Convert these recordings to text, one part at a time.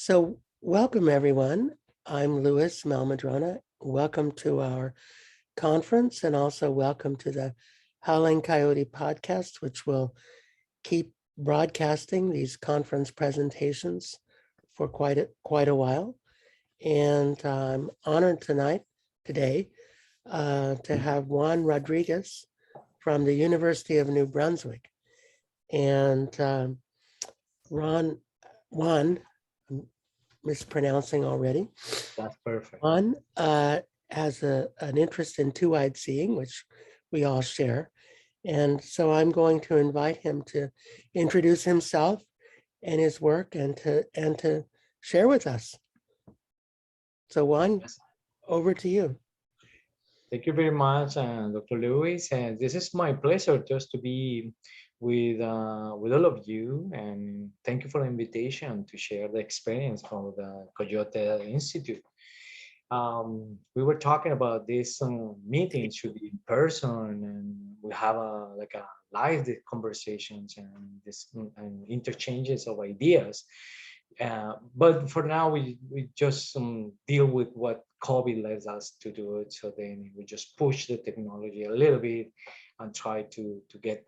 So welcome everyone. I'm Louis Mehl-Madrona. Welcome to our conference and also welcome to the Howling Coyote podcast, which will keep broadcasting these conference presentations for quite a while. And I'm honored today, to have Juan Rodriguez from the University of New Brunswick. And Juan, I'm mispronouncing already. That's perfect. Juan has an interest in two-eyed seeing, which we all share. And so I'm going to invite him to introduce himself and his work and to share with us. So Juan, Yes. over to you. Thank you very much, Dr. Lewis. And this is my pleasure just to be with all of you. And thank you for the invitation to share the experience from the Coyote Institute. We were talking about this meeting should be in person, and we have a live conversations and this and interchanges of ideas. But for now, we just deal with what COVID led us to do it. So then we just push the technology a little bit and try to get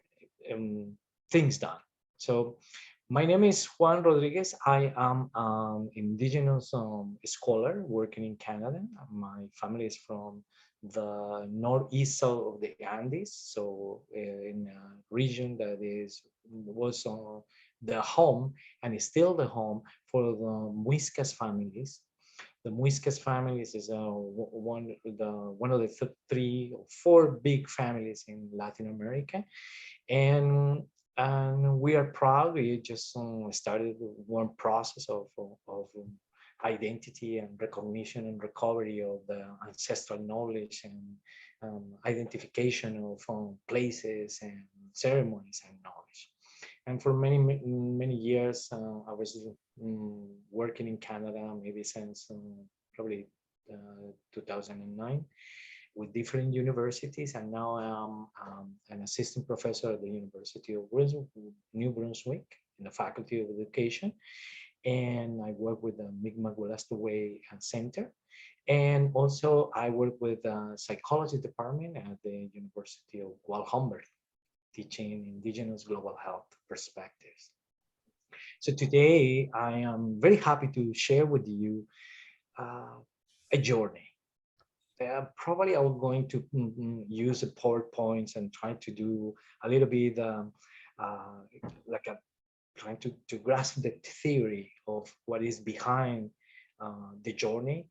um, things done. So my name is Juan Rodriguez. I am an Indigenous scholar working in Canada. My family is from the northeast of the Andes, so in a region that was the home and is still the home for the Muiscas families. The Muiscas families is one of the three or four big families in Latin America, and we are proud. We just started one process of identity and recognition and recovery of the ancestral knowledge and identification of places and ceremonies and knowledge. And for many years, I was working in Canada, maybe since probably 2009, with different universities, and now I'm an assistant professor at the University of New Brunswick in the Faculty of Education, and I work with the Mi'kmaq Wolastoqey Center, and also I work with the psychology department at the University of Walhumber, teaching Indigenous global health perspectives. So today I am very happy to share with you uh, a journey. Probably I'm going to use the PowerPoints and try to do a little bit uh, like a trying to grasp the theory of what is behind the journey.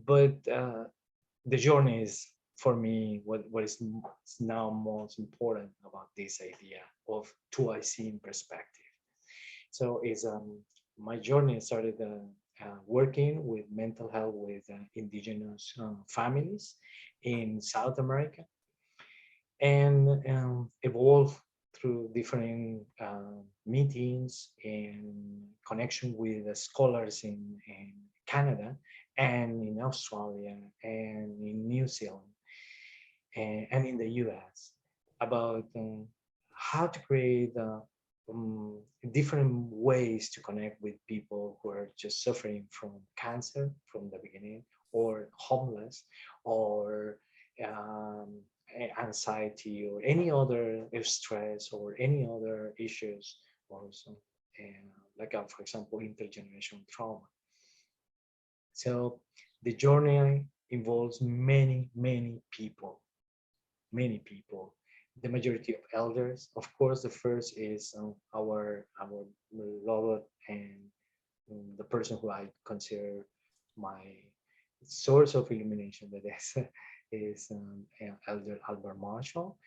But the journey is for me what is now most important about this idea of two I see in perspective. So is my journey started working with mental health with indigenous families in South America, and evolved through different meetings and connection with the scholars in Canada and in Australia and in New Zealand and in the US about how to create different ways to connect with people who are just suffering from cancer from the beginning, or homeless, or um, anxiety, or any other stress, or any other issues, also, for example, intergenerational trauma. So the journey involves many people, many people, the majority of elders. Of course, the first is our beloved and the person who I consider my source of illumination, that is Elder Albert Marshall,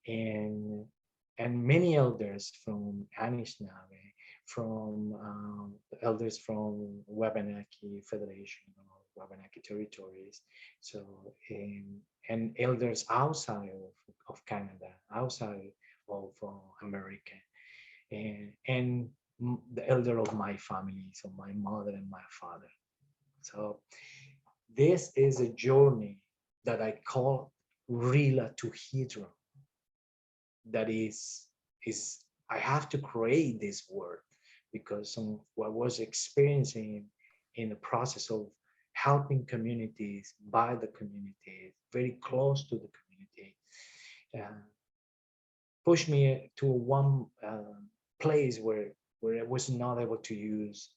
and many elders from Anishinaabe, from elders from Wabanaki Federation or Wabanaki territories. So, and elders outside of Canada, outside of America, and the elder of my family, so my mother and my father. So this is a journey that I call relatuhedron. That is I have to create this word because what I was experiencing in the process of helping communities, by the community, very close to the community, uh, pushed me to one place where I was not able to use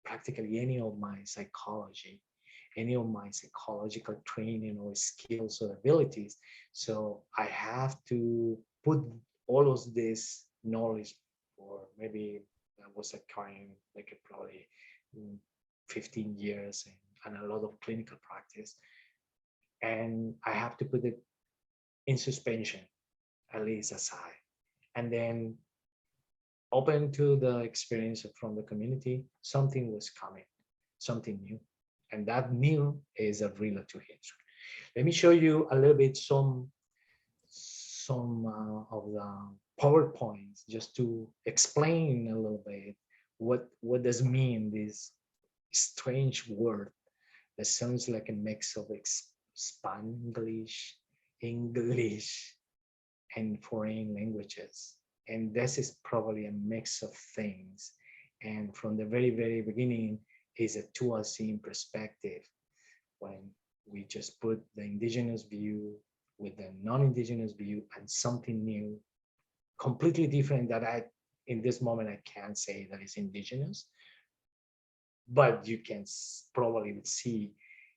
practically any of my psychology, any of my psychological training or skills or abilities. So I have to put all of this knowledge, or maybe I was acquiring like probably 15 years and a lot of clinical practice, and I have to put it in suspension, at least aside, and then open to the experience from the community. Something was coming, something new, and that new is a relatuhedron. Let me show you a little bit some of the PowerPoints just to explain a little bit what does mean this strange word that sounds like a mix of Spanglish, English, and foreign languages. And this is probably a mix of things. And from the very, very beginning is a two-scene perspective, when we just put the indigenous view with the non-indigenous view and something new, completely different that in this moment, I can't say that is indigenous, but you can probably see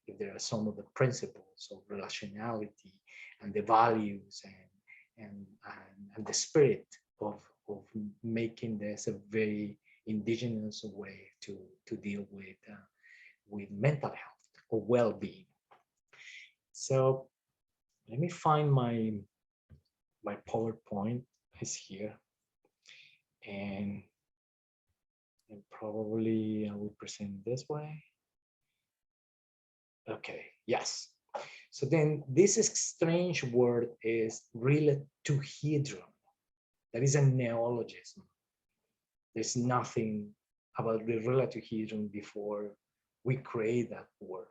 if there are some of the principles of relationality and the values and the spirit of making this a very indigenous way to deal with mental health or well-being. So let me find my PowerPoint is here, and probably I will present this way. Okay, yes. So then this strange word is relatuhedron. That is a neologism. There's nothing about the relatuhedron before we create that word.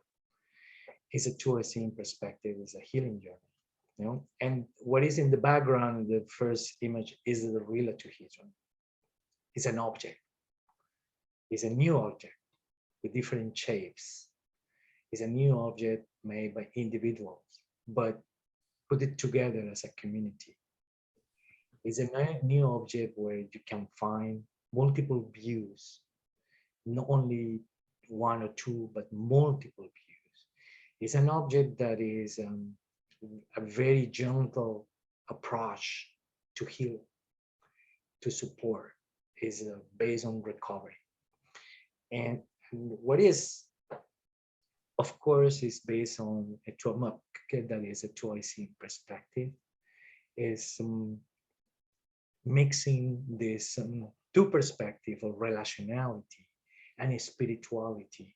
It's a two-scene perspective, it's a healing journey, you know. And what is in the background, the first image, is the relatuhedron. It's an object. It's a new object with different shapes. It's a new object made by individuals, but put it together as a community. It's a new object where you can find multiple views, not only one or two, but multiple views. It's an object that is a very gentle approach to heal, to support, is based on recovery. And what is, of course, is based on a trauma that is a choice perspective, is mixing this two perspective of relationality and spirituality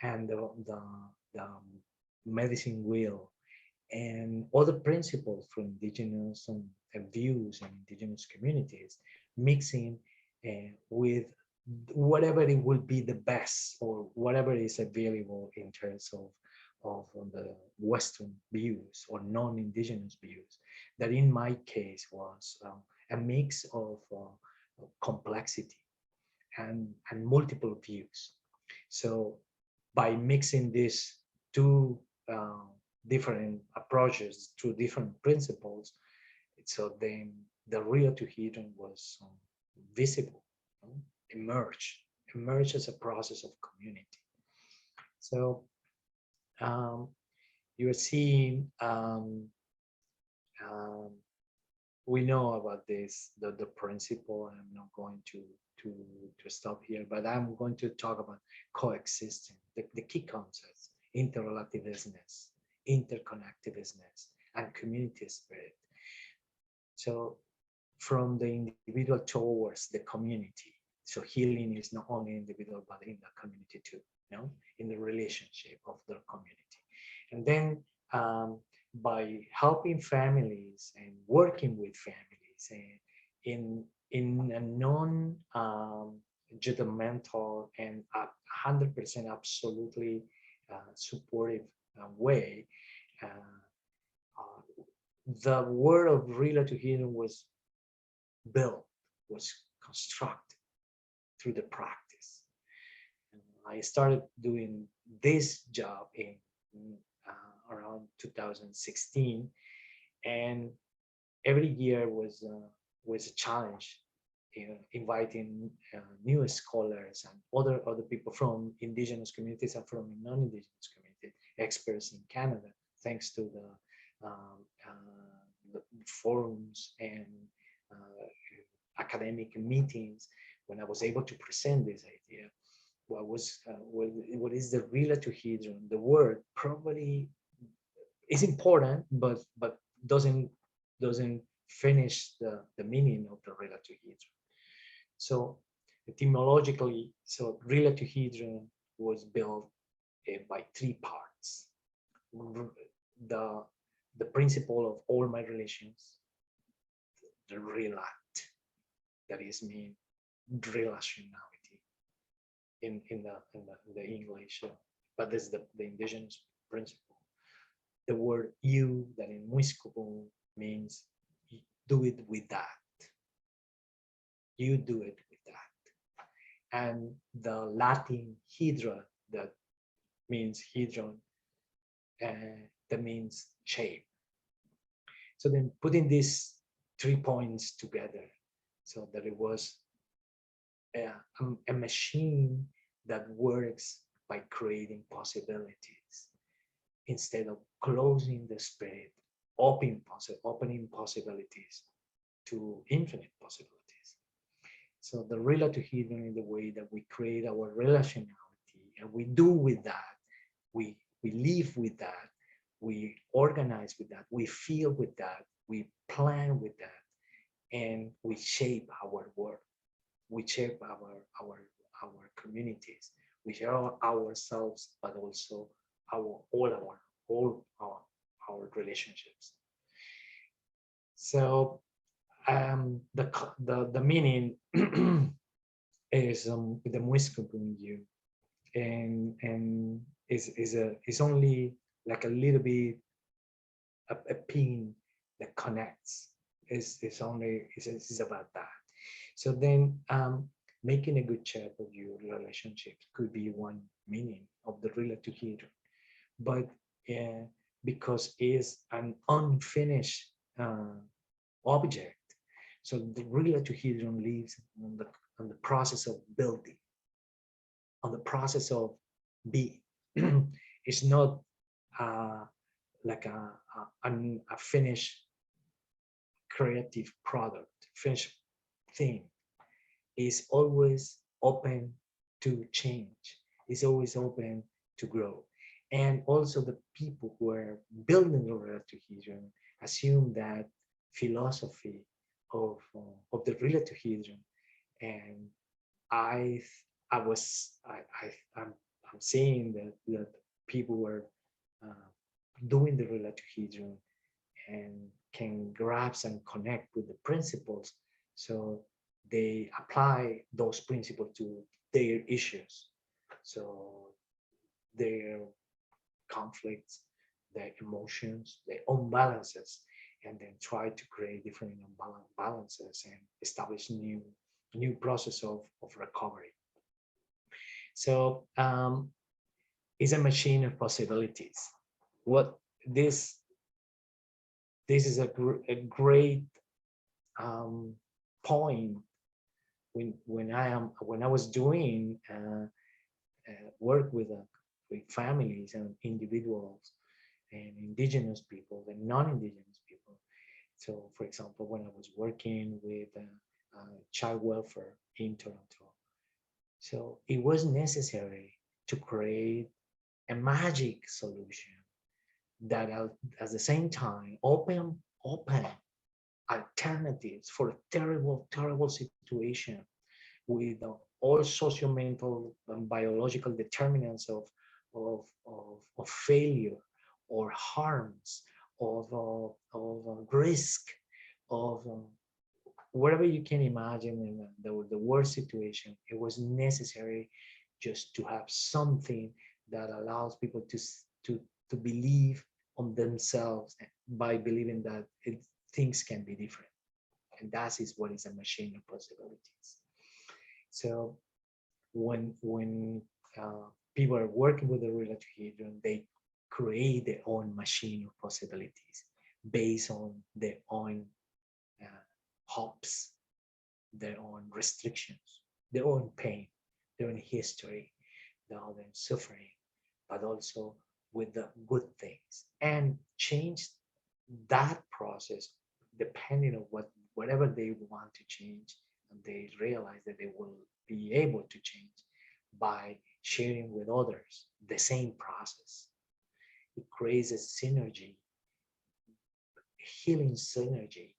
and the medicine wheel and other principles from indigenous views and indigenous communities, mixing with whatever it will be the best or whatever is available in terms of the Western views or non-indigenous views. That in my case was a mix of complexity and multiple views. So by mixing these two different approaches, two different principles, so then the relatuhedron was visible, emerge as a process of community. So you are seeing we know about this, the principle, and I'm not going to stop here, but I'm going to talk about coexisting, the key concepts: interrelativeness, interconnectedness, and community spirit. So from the individual towards the community. So healing is not only individual, but in the community too, you know, in the relationship of the community. And then by helping families and working with families and in a non-judgmental and 100% absolutely supportive way, the word of relatuhedron was built, was constructed through the practice. I started doing this job in around 2016, and every year was a challenge, inviting new scholars and other people from indigenous communities and from non-indigenous communities, experts in Canada, thanks to the forums and uh, academic meetings. When I was able to present this idea, what is the relatuhedron? The word probably is important, but doesn't finish the meaning of the relatuhedron. So etymologically, so relatuhedron was built by three parts. The the principle of all my relations, the relat, that is mean relationality in the English, but this is the indigenous principle. The word you, that in Muiscopo means do it with that. You do it with that. And the Latin hydra, that means hedron, that means shape. So then putting these 3 points together, so that it was a machine that works by creating possibilities instead of closing the spirit, opening possibilities to infinite possibilities. So the relatuhedron is the way that we create our relationality, and we do with that, we live with that, we organize with that, we feel with that, we plan with that, and we shape our world, we shape our communities, we shape ourselves, but also all our relationships. So the meaning is the Muiscogun you, and is only like a little bit a pin that connects. Is about that. So then making a good check of your relationships could be one meaning of the relatuhedron, but because it's an unfinished object, so the relatuhedron lives on the process of building, on the process of being. It's not like a finished creative product, finished thing. Is always open to change. Is always open to grow. And also the people who are building the relatuhedron assume that philosophy of the relatuhedron. And I I was I'm saying that people were uh, doing the relatuhedron and can grasp and connect with the principles, so they apply those principles to their issues, so their conflicts, their emotions, their imbalances, and then try to create different balances and establish new process of recovery. So it's a machine of possibilities. What this is a great point when I was doing work with families and individuals and indigenous people and non-indigenous people. So, for example, when I was working with child welfare in Toronto, so it was necessary to create a magic solution that at the same time open alternatives for a terrible situation with all socio-mental and biological determinants of failure or harms, of risk, of whatever you can imagine in the worst situation. It was necessary just to have something that allows people to believe on themselves by believing that things can be different. And that is what is a machine of possibilities. So when people are working with the relatuhedron, they create their own machine of possibilities based on their own hopes, their own restrictions, their own pain, their own history, their own suffering, but also with the good things, and change that process depending on whatever they want to change, and they realize that they will be able to change by sharing with others the same process. It creates a synergy, healing synergy,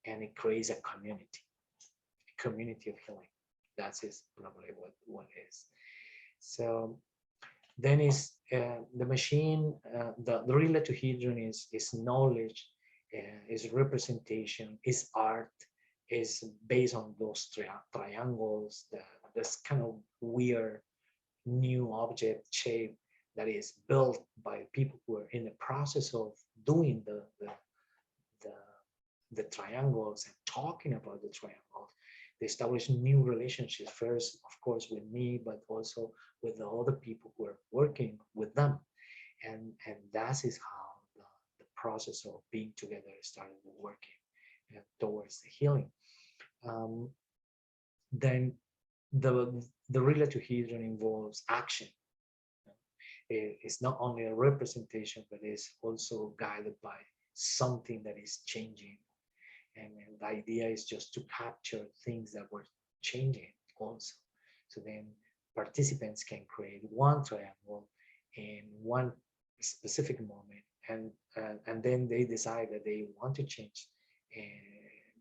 and it creates a community of healing. That is probably what is. So then is the machine, the relatuhedron is knowledge, is representation, is art, is based on those triangles, this kind of weird new object shape that is built by people who are in the process of doing the, the triangles and talking about the triangles. They establish new relationships first, of course, with me, but also with the other people who are working with them. And that is how the process of being together started working towards the healing. Um, then the relatuhedron involves action. It's not only a representation, but it's also guided by something that is changing. And the idea is just to capture things that were changing also. So then participants can create one triangle in one specific moment, and then they decide that they want to change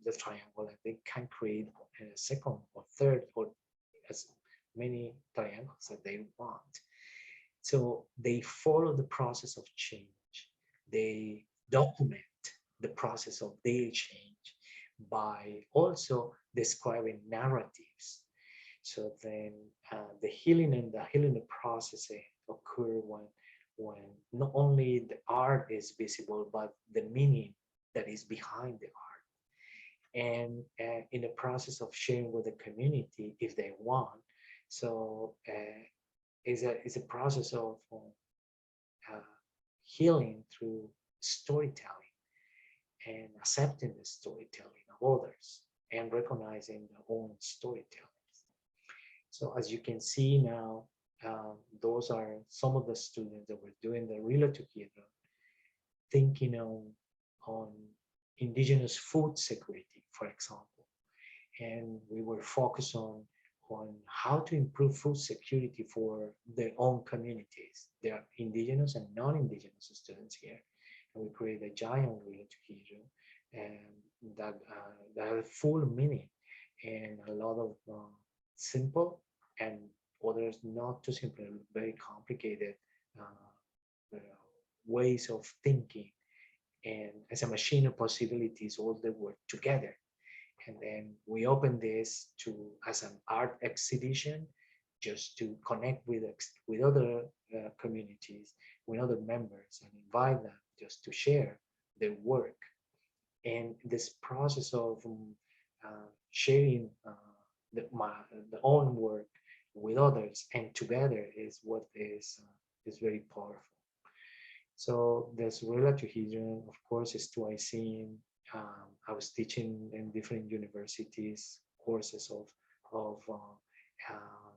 the triangle, and they can create a second or third or as many triangles that they want. So they follow the process of change. They document the process of their change by also describing narratives. So then the healing and the healing processing occur when not only the art is visible, but the meaning that is behind the art. And in the process of sharing with the community, if they want, so is a process of healing through storytelling and accepting the storytelling of others and recognizing their own storytelling. So as you can see now, those are some of the students that were doing the relatuhedron, thinking on indigenous food security, for example. And we were focused on how to improve food security for their own communities. There are indigenous and non-indigenous students here. And we created a giant relatuhedron and that have full meaning and a lot of simple and others not too simple, very complicated ways of thinking. And as a machine of possibilities, all they work together. And then we open this to as an art exhibition, just to connect with other communities, with other members, and invite them just to share their work. And this process of sharing the own work with others and together is what is very powerful. So this relatuhedron, of course, is to I seen. I was teaching in different universities courses of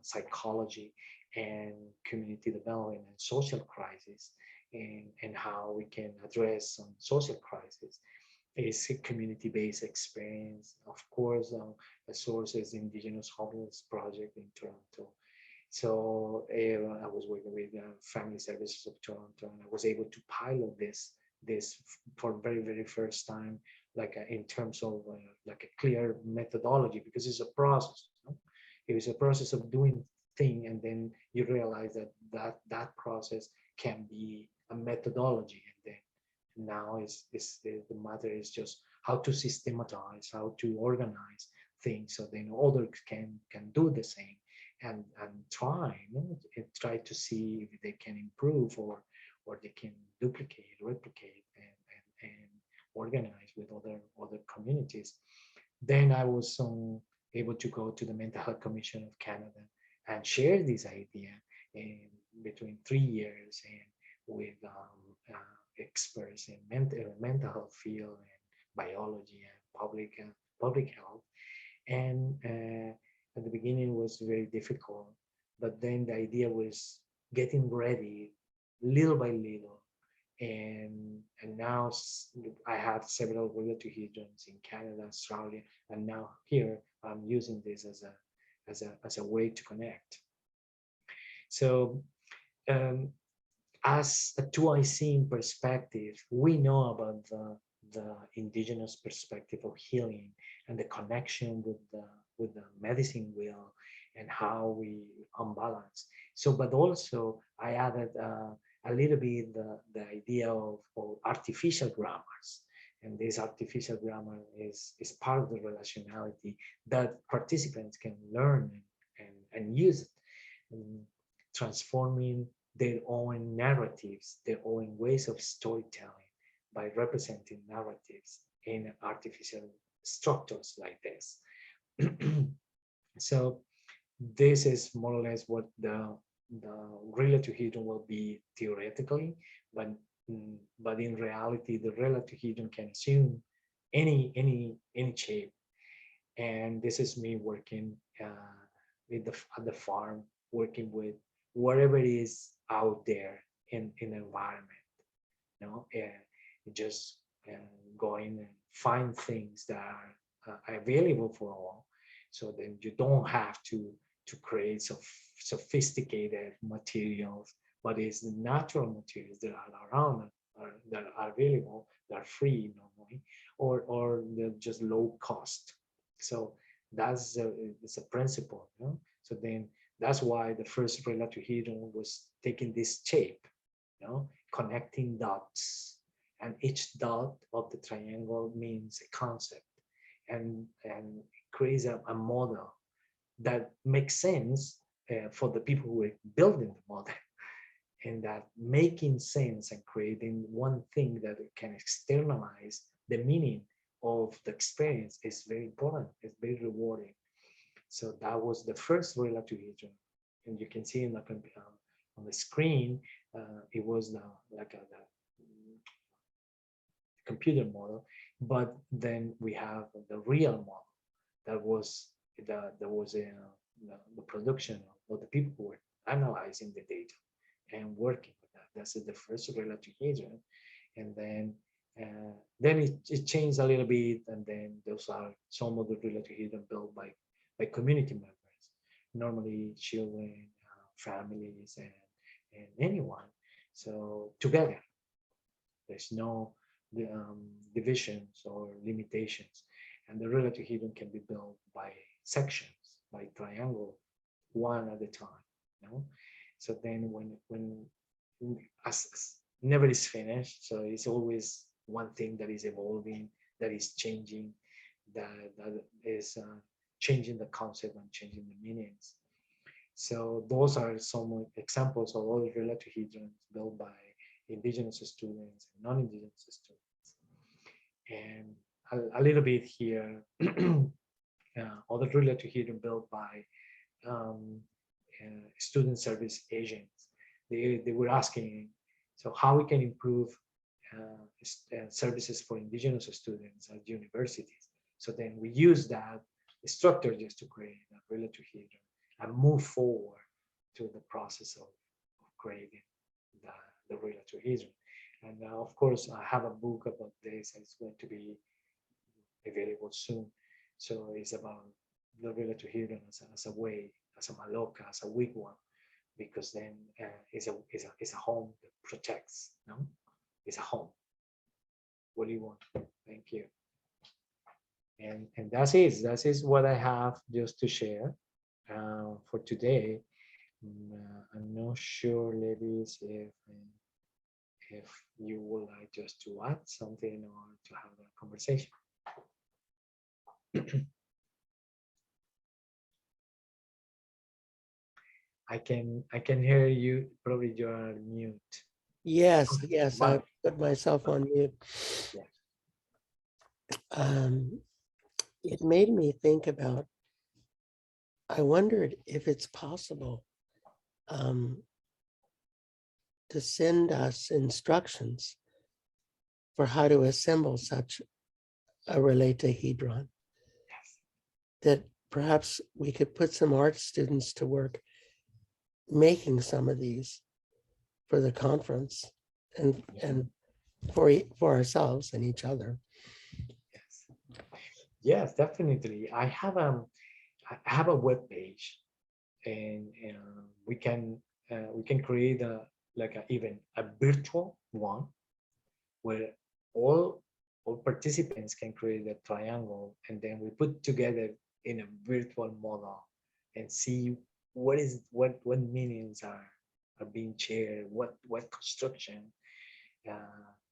psychology and community development and social crisis, and how we can address some social crisis. It's a community-based experience. Of course, the source is the Indigenous Homeless Project in Toronto. So I was working with Family Services of Toronto, and I was able to pilot this for very, very first time, like in terms of like a clear methodology, because it's a process. You know? It was a process of doing thing, and then you realize that process can be a methodology, and then now is the matter is just how to systematize, how to organize things, so then others can do the same and try, you know, and try to see if they can improve or they can duplicate, replicate, and organize with other communities. Then I was able to go to the Mental Health Commission of Canada and share this idea in between 3 years, and with experts in mental health field and biology and public health. And at the beginning it was very difficult, but then the idea was getting ready little by little. And now I have several relatuhedrons in Canada, Australia, and now here I'm using this as a way to connect. So as a 2IC perspective, we know about the indigenous perspective of healing and the connection with the medicine wheel and how we unbalance. So, but also I added a little bit the idea of artificial grammars. And this artificial grammar is part of the relationality that participants can learn and use it, transforming their own narratives, their own ways of storytelling by representing narratives in artificial structures like this. So this is more or less what the relatuhedron will be theoretically, but in reality, the relatuhedron can assume any shape. And this is me working at the farm, working with whatever it is out there in the environment, you know, and just going and find things that are available for all. So then you don't have to create sophisticated materials, but it's the natural materials that are around, that are available, that are free normally, or they're just low cost. So that's it's a principle, you know? So then that's why the first relatuhedron was taking this shape, you know, connecting dots, and each dot of the triangle means a concept, and creates a model that makes sense for the people who are building the model, and that making sense and creating one thing that can externalize the meaning of the experience is very important. It's very rewarding. So that was the first relatuhedron, and you can see in on the screen, it was like a computer model, but then we have the real model that was the production of the people who were analyzing the data and working with that. That's the first relatuhedron, and then it changed a little bit, and then those are some of the relatuhedron built by community members, normally children, families, and anyone. So together, there's no divisions or limitations, and the relatuhedron can be built by sections, by triangle, one at a time. You know? So then when as never is finished, so it's always one thing that is evolving, that is changing, that is changing the concept and changing the meanings. So those are some examples of other relatuhedrons built by Indigenous students and non-Indigenous students. And a little bit here, other relatuhedron built by student service agents. They were asking, so how we can improve services for Indigenous students at universities. So then we use that structure just to create a relatuhedron and move forward to the process of creating the relatuhedron. And of course, I have a book about this. It's going to be available soon. So it's about the relatuhedron as a way, as a maloca, as a wigwam, because then it's a home that protects. No, it's a home. What do you want? Thank you. And that's it. That is what I have just to share for today. I'm not sure, ladies, if you would like just to add something or to have a conversation. I can hear you. Probably you are mute. Yes, I put myself on mute. Yeah. It made me think about, I wondered if it's possible um, to send us instructions for how to assemble such a relatohedron, that perhaps we could put some art students to work making some of these for the conference and for ourselves and each other. Yes, yes, definitely. I have a web page, and we can create a like a, even a virtual one where all all participants can create a triangle, and then we put together in a virtual model and see what meanings are being shared, what construction,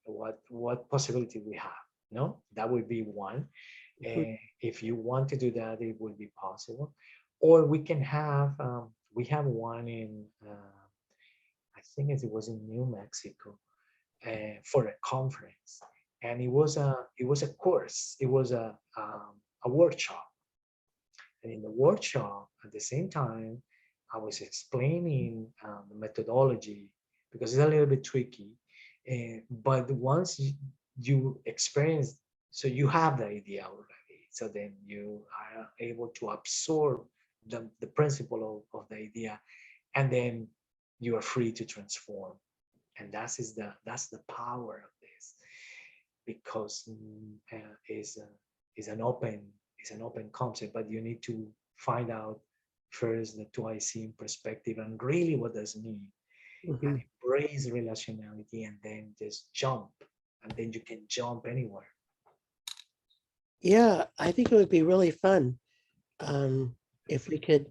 what possibility we have. No, that would be one. Mhm. And if you want to do that, it would be possible. Or we can have we have one in I think it was in New Mexico for a conference, and it was a course. It was a workshop, and in the workshop, at the same time, I was explaining the methodology because it's a little bit tricky. But once you experience, so you have the idea already. So then you are able to absorb the principle of the idea, and then you are free to transform. And that's the power of this, because is an open is an open concept, but you need to find out first the 2IC perspective and really what does it mean, and Mhm. embrace relationality, and then just jump, and then you can jump anywhere. Yeah, I think it would be really fun um, if we could,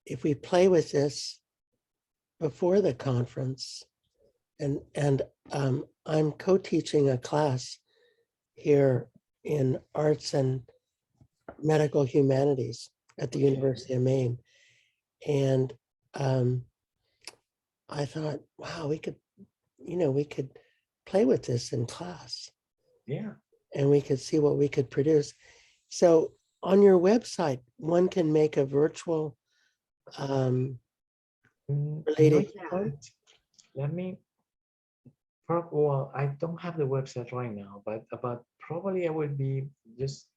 if we play with this before the conference. And I'm co-teaching a class here in arts and medical humanities at the Okay. University of Maine. And um, I thought, wow, we could play with this in class Yeah. and we could see what we could produce. So on your website, one can make a virtual Not related hedron. yet. Let me. Well, I don't have the website right now, but probably I would be just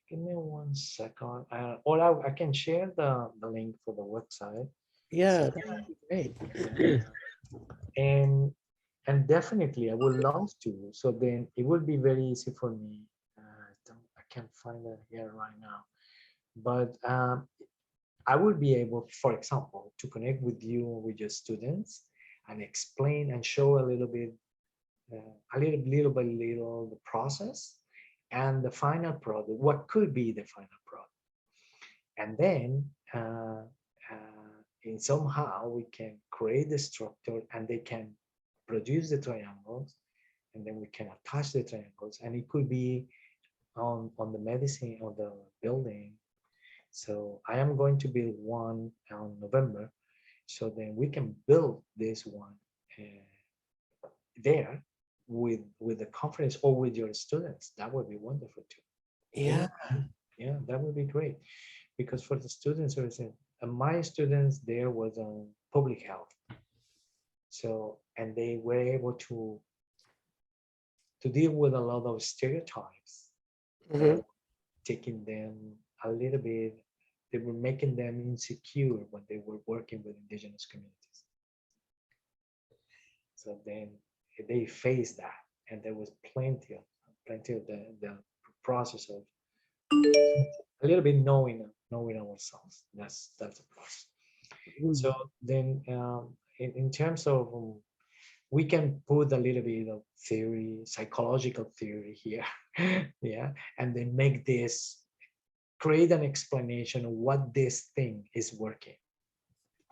give me 1 second. Or I can share the link for the website. So Yeah, that would be great. and and definitely I would love to. So then it would be very easy for me. I can't find it here right now, but I would be able, for example, to connect with you with your students and explain and show little by little the process and the final product. What could be the final product, and then in somehow we can create the structure, and they can produce the triangles, and then we can attach the triangles, and it could be on the medicine or the building. So I am going to build one on November, so then we can build this one there with the conference or with your students. That would be wonderful too. Can Yeah. you? Yeah, that would be great, because for the students, my students there was on public health, so and they were able to deal with a lot of stereotypes that Mhm. taking them a little bit, they were making them insecure when they were working with indigenous communities. So then they faced that, and there was plenty of the process of a little bit knowing ourselves. That's a process. Mhm. So then in terms of we can put a little bit of theory, psychological theory here, yeah, and then make this create an explanation of what this thing is working,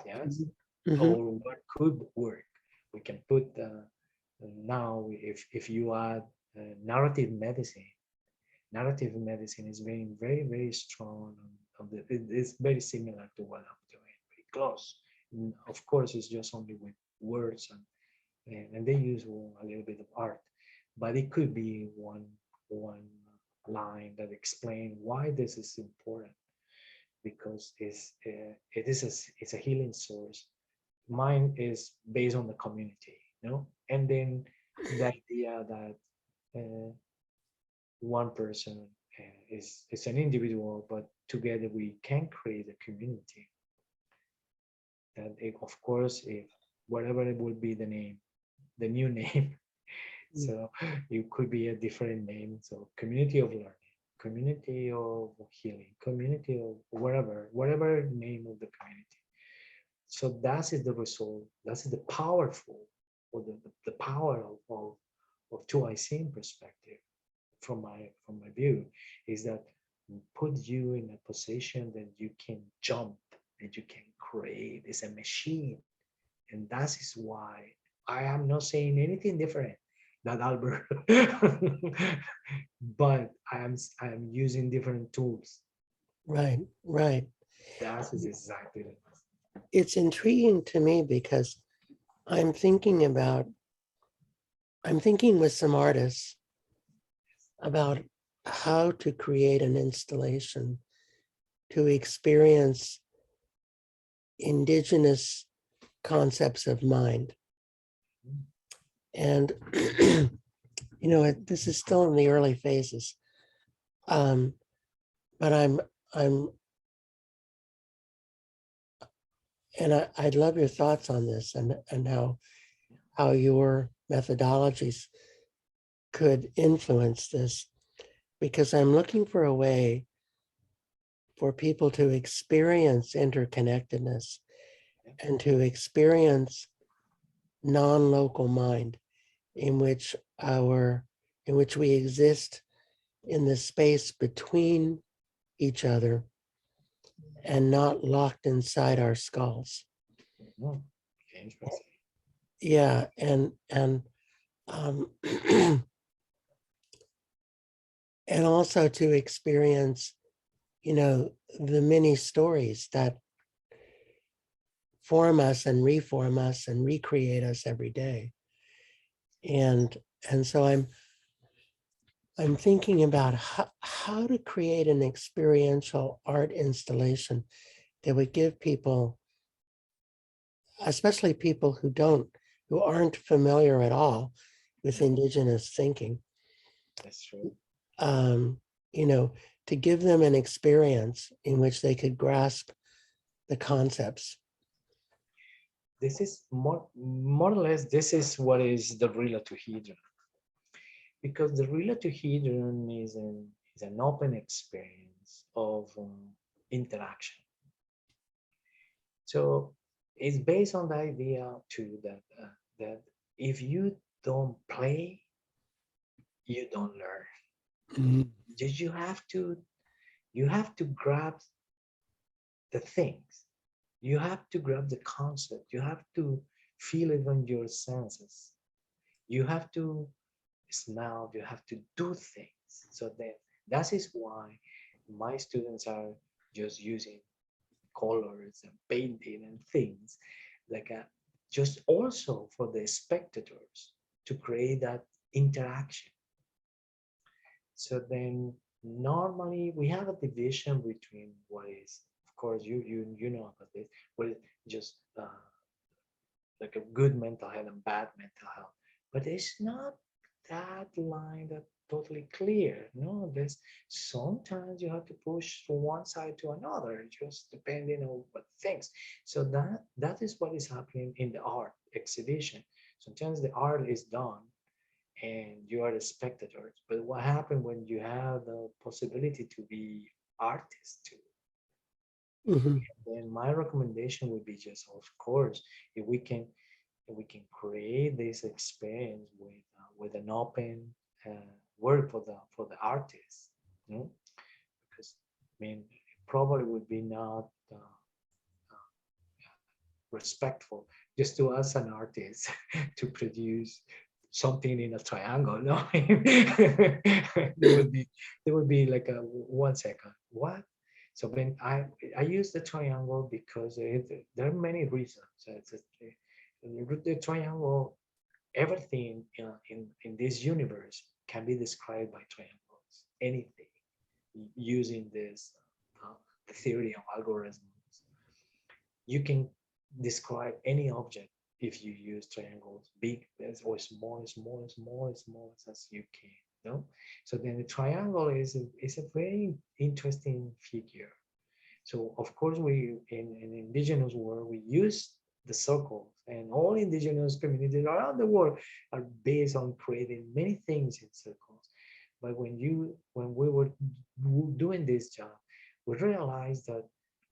yes, Mhm. or what could work. We can put now if you add narrative medicine. Narrative medicine is very strong. It's very similar to what I'm doing, very close. Of course, it's just only with words, and they use a little bit of art, but it could be one line that explain why this is important, because it's a healing source, mine is based on the community, and then the idea that uh, one person is an individual, but together we can create a community. And of course, if whatever it would be the name, the new name, so it could be a different name. So community of learning, community of healing, community of whatever name of the community. So that is the result. That is the powerful, or the power of 2IC perspective from my view, is that put you in a position that you can jump, that you can create. It's a machine, and that is why I am not saying anything different than Albert, but I am using different tools. Right, right. That is exactly it. It's intriguing to me because I'm thinking about, I'm thinking with some artists about how to create an installation to experience indigenous concepts of mind. And, this is still in the early phases. But I'm, and I'd love your thoughts on this and how your methodologies could influence this, because I'm looking for a way for people to experience interconnectedness and to experience non-local mind in which we exist in the space between each other and not locked inside our skulls. Mhm. Okay, interesting. Yeah, and and also to experience, the many stories that form us and reform us and recreate us every day. And so I'm thinking about how to create an experiential art installation that would give people, especially people who aren't familiar at all with Indigenous thinking, That's true. um, you know, to give them an experience in which they could grasp the concepts. This is more or less, this is what is the relatuhedron, because the relatuhedron is an open experience of interaction. So it's based on the idea too that if you don't play, you don't learn. Mhm. Just you have to grab the things. You have to grab the concept. You have to feel it on your senses. You have to smell. You have to do things. So that is why my students are just using colors and painting and things like just also for the spectators to create that interaction. So then normally we have a division between what is, of course, you know about this, what is just like a good mental health and bad mental health. But it's not that line that totally clear. No, there's sometimes you have to push from one side to another, just depending on what things. So that is what is happening in the art exhibition. Sometimes the art is done and you are the spectators. But what happens when you have the possibility to be artist too? Mhm. Then my recommendation would be just, of course, if we can create this experience with an open work for the artist, you know? Because it probably would be not respectful just to us an artist to produce something in a triangle. No, there would be like a 1 second. What? So when I use the triangle because there are many reasons. The triangle, everything in this universe can be described by triangles. Anything using this the theory of algorithms, you can describe any object if you use triangles, big or small, small, small, small as you can. No, so then the triangle is a very interesting figure. So of course we in indigenous world we use the circles, and all indigenous communities around the world are based on creating many things in circles. But when we were doing this job, we realized that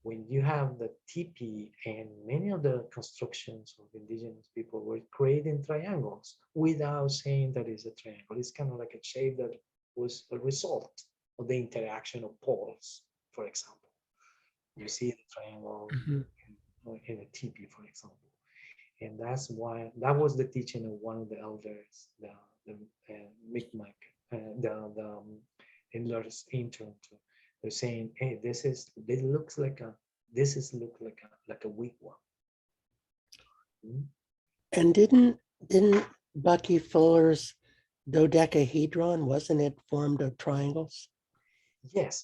when you have the teepee and many of the constructions of indigenous people were creating triangles without saying that it's a triangle. It's kind of like a shape that was a result of the interaction of poles, for example. You see the triangle Mhm. in a teepee, for example. And that's why that was the teaching of one of the elders, the Micmac, the elders intern to. They're saying, "Hey, this looks like a this is look like a wigwam." Mm. And didn't Bucky Fuller's dodecahedron, wasn't it formed of triangles? Yes,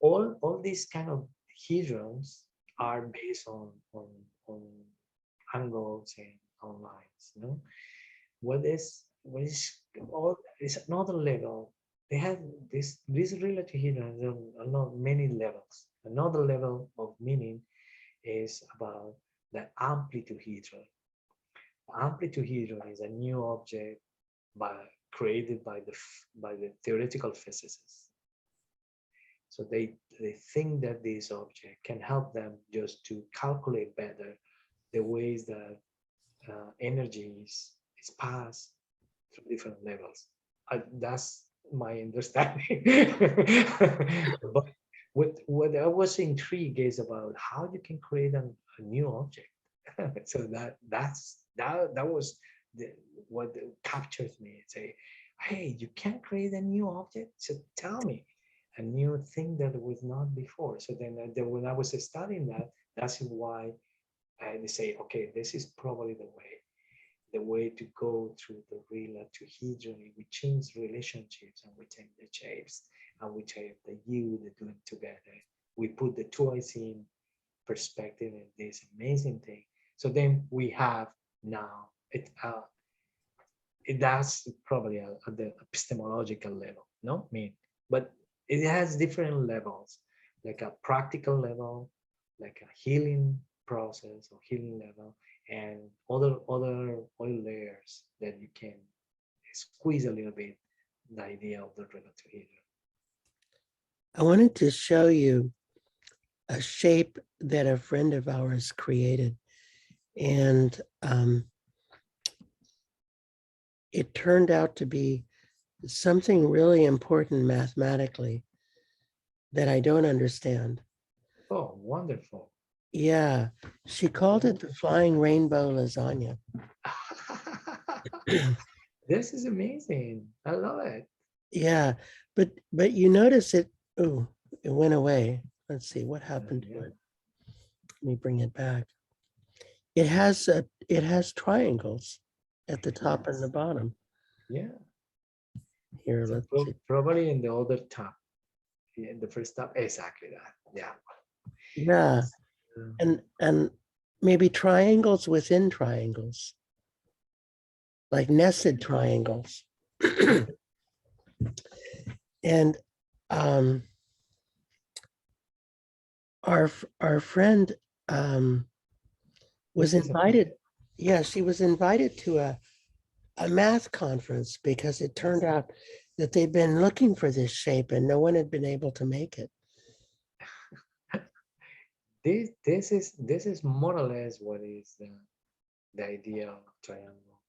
all these kind of hedrons are based on angles and on lines. No, what is all is another level. They have this relative hedrons are not many levels. Another level of meaning is about the amplitude. Amplitude is a new object created by the theoretical physicists. So they think that this object can help them just to calculate better the ways that energy is passed through different levels. That's my understanding. But what I was intrigued is about how you can create a new object. So that was what captures me. Say, hey, you can create a new object. So tell me a new thing that was not before. So then when I was studying that, that's why I say, okay, this is probably the way to go through the relatuhedron. We change relationships and we change the shapes and we change the you, the doing together. We put the twice in perspective in this amazing thing. So then we have now that's probably at the epistemological level, no? I mean, but it has different levels, like a practical level, like a healing process or healing level, and other layers that you can squeeze a little bit the idea of the relative healer. I wanted to show you a shape that a friend of ours created. And it turned out to be something really important mathematically that I don't understand. Oh, wonderful. Yeah, she called it the flying rainbow lasagna. This is amazing. I love it. Yeah, but you notice it, oh, it went away. Let's see what happened to Yeah. it. Let me bring it back. It has triangles at the top and the Yes. bottom. Yeah. Here, So let's see. probably in the other tab, in the first tab, exactly that. Yeah. Yeah, and maybe triangles within triangles, like nested triangles. And um, our friend was This is amazing. invited. Yeah, she was invited to a math conference because it turned out that they'd been looking for this shape and no one had been able to make it. This is more or less what is the idea of triangle.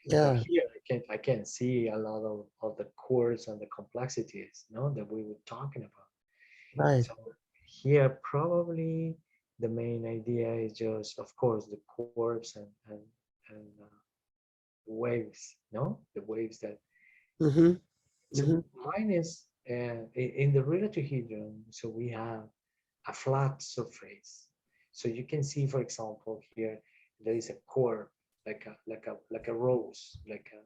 But Yeah, here I can see a lot of the chords and the complexities, no, that we were talking about. right. So here probably the main idea is just, of course, the chords and waves, no, the waves that. Mm-hmm. So Mm-hmm. mine is in the relatohedron. So we have a flat surface. So you can see, for example, here there is a core, like a rose, like a,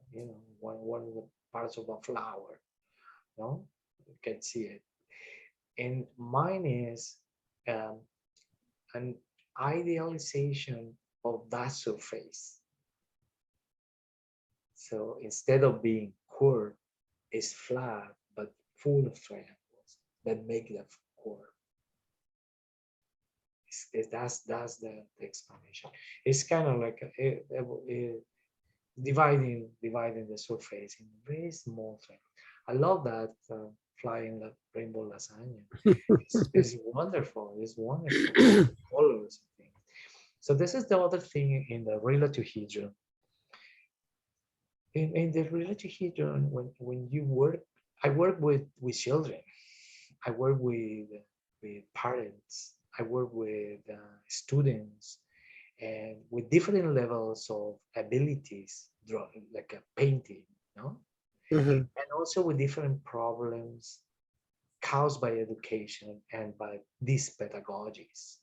one of the parts of a flower. No, you can see it. And mine is um, an idealization of that surface. So instead of being curved, it's flat but full of triangles that make the curve. That's the explanation. It's kind of like dividing the surface in very small triangles. I love that flying the rainbow lasagna. It's wonderful. It's wonderful. Colors and things. So this is the other thing in the relatuhedron. In the relatuhedron, when you work, I work with children. I work with parents. I work with students, and with different levels of abilities, drawing like a painting, no, Mhm. and also with different problems caused by education and by these pedagogies,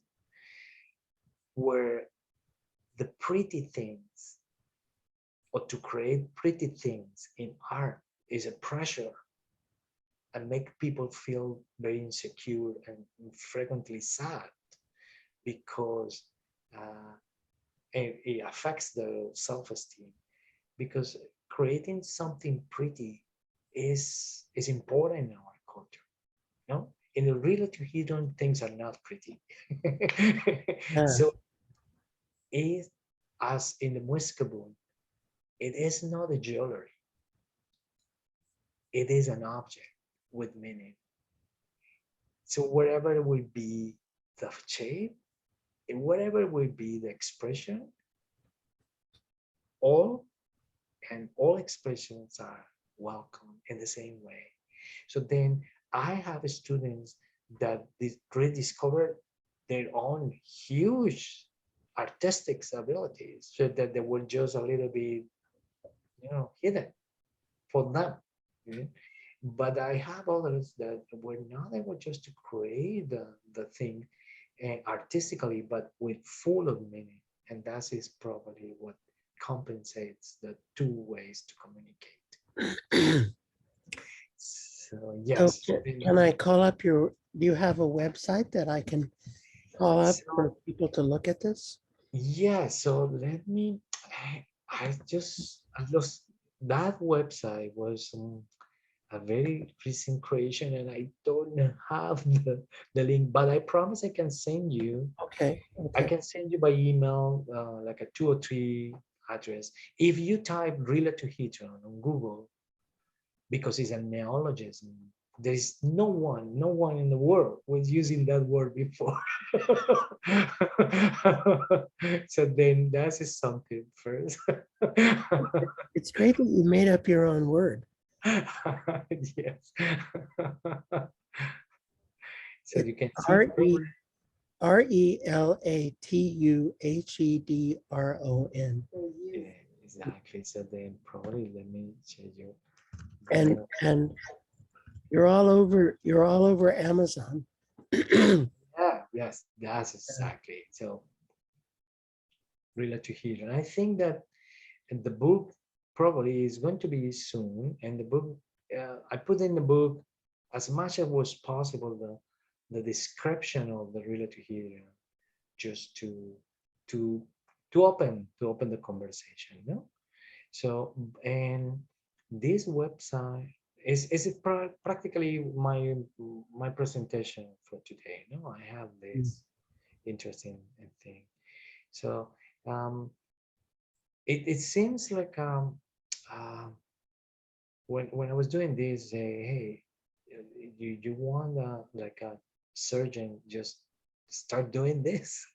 where the pretty things or to create pretty things in art is a pressure and make people feel very insecure and frequently sad because it affects the self-esteem, because creating something pretty is important in our culture. No, in the relativism, things are not pretty. Yeah. So it, as in the muskabun, it is not a jewelry, it is an object with meaning. So wherever it will be the shape, and whatever will be the expression, all all expressions are welcome in the same way. So then I have students that rediscovered their own huge artistic abilities, so that they were just a little bit, hidden for them. Mhm. But I have others that were not able just to create the thing artistically, but with full of meaning. And that is probably what compensates the two ways to communicate. So So yes, can I call up do you have a website that I can call up for so people to look at this? yeah, so let me. I lost that website was a very recent creation, and I don't have the link, but I promise I can send you. Okay, I okay. can send you by email like a 2 or 3 address. If you type relatuhedron on Google, because it's a neologism, there is no one in the world was using that word before. So then that is something first. It's great that you made up your own word. Yes. So It's you can see R E Relatuhedron. yeah, exactly. So then probably let me show you. And you're all over Amazon. Yeah, yes, that's exactly. So relate to here. And I think that the book probably is going to be soon. And the book, I put in the book as much as was possible the description of the relative here, just to to open the conversation. So and this website is it practically my presentation for today. I have this interesting thing. So um, it seems like uh, when I was doing this, hey, you want like a surgeon just start doing this,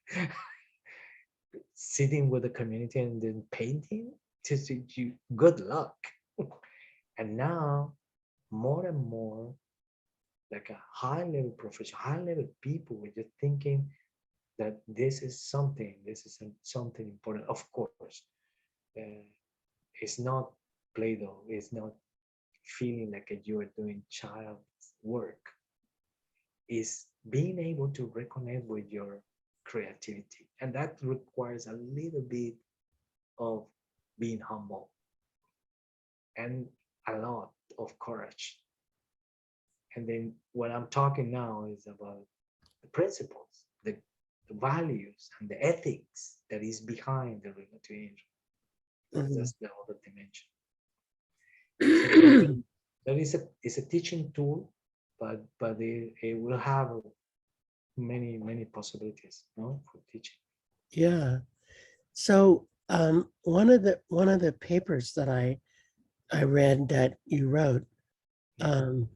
sitting with the community and then painting. Just you good luck. And now more and more like a high level professional, high level people were just thinking that this is something important. Of course, uh, it's not Play-Doh. It's not feeling like you are doing child's work. Is being able to reconnect with your creativity, and that requires a little bit of being humble and a lot of courage. And then what I'm talking now is about the principles, the values and the ethics that is behind the relativism. That's the other dimension. So Mhm. that is a teaching tool, but it will have many possibilities, no, for teaching. Yeah. So one of the papers that I read that you wrote Yeah, um,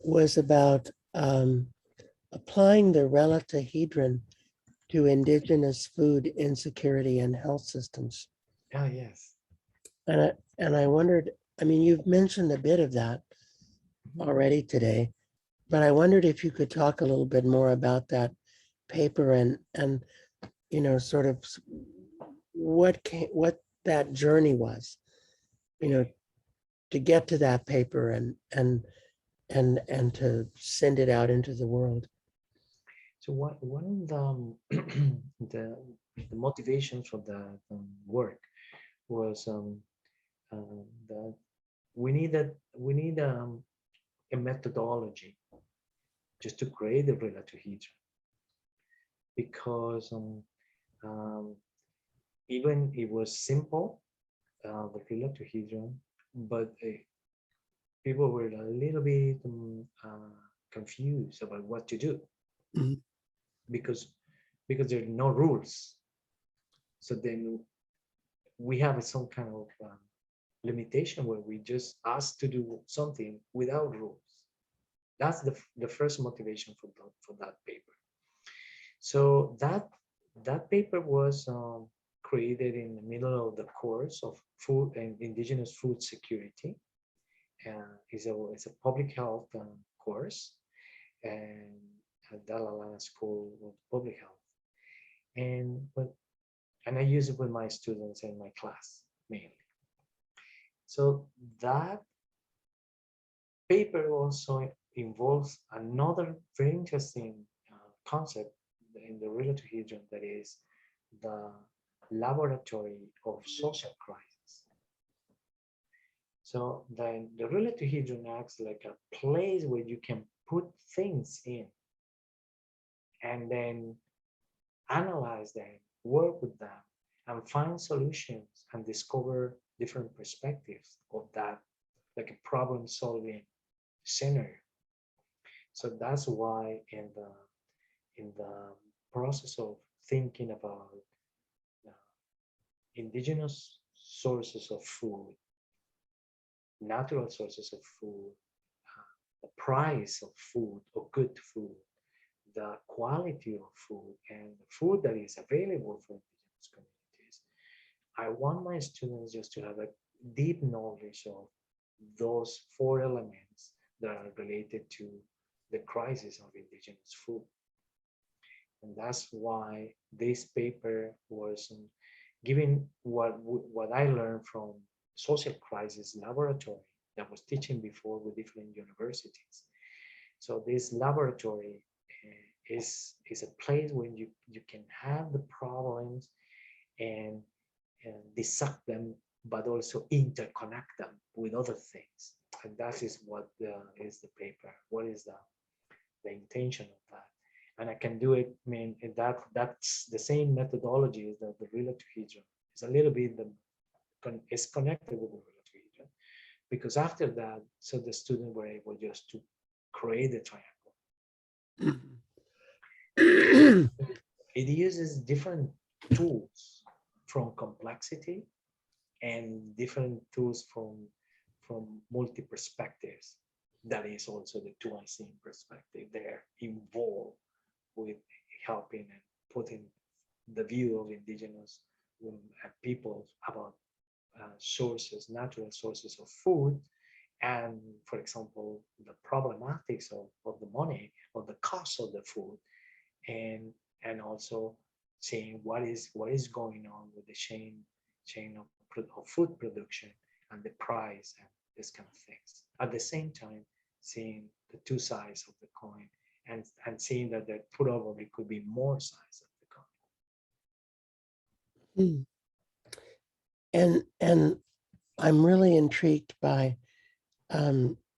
was about applying the relatuhedron to indigenous food insecurity and health systems. yeah, yes. And I wondered, I mean, you've mentioned a bit of that Mhm. already today, but I wondered if you could talk a little bit more about that paper and sort of what that journey was, you know, to get to that paper and to send it out into the world. So one of the the motivations for the work was that we need a methodology just to create the relatohedron, because um, even it was simple, the relatohedron, but people were a little bit confused about what to do, Mhm. because there are no rules. So then we have some kind of limitation where we just ask to do something without rules. That's the first motivation for that paper. So that paper was created in the middle of the course of food and indigenous food security. It's a public health course, and at Dalala School of Public Health. And I use it with my students in my class mainly. So that paper also involves another very interesting concept in the relatohedron, that is the laboratory of social crisis. So then the relatohedron acts like a place where you can put things in and then analyze them, work with them, and find solutions and discover different perspectives of that, like a problem solving scenario. So that's why in the process of thinking about uh, indigenous sources of food, natural sources of food, the price of food or good food, the quality of food, and the food that is available for indigenous communities, I want my students just to have a deep knowledge of those four elements that are related to the crisis of indigenous food. And that's why this paper was giving what I learned from social crisis laboratory that was teaching before with different universities. So this laboratory is a place where you can have the problems and, and dissect them, but also interconnect them with other things. And that is what is the paper. What is the intention of that? And I can do it. I mean, that's the same methodology as the relatohedron. It's a little bit it's connected with the relatohedron, because after that, so the students were able just to create the triangle. So Mhm. it uses different tools from complexity and different tools from multi perspectives. That is also the two unseen perspective there involved with helping and putting the view of indigenous people about sources, natural sources of food, and for example, the problematics of the money or the cost of the food, and also seeing what is going on with the chain of food production and the price and this kind of things. At the same time, seeing the two sides of the coin, and seeing that there probably could be more sides of the coin. And I'm really intrigued by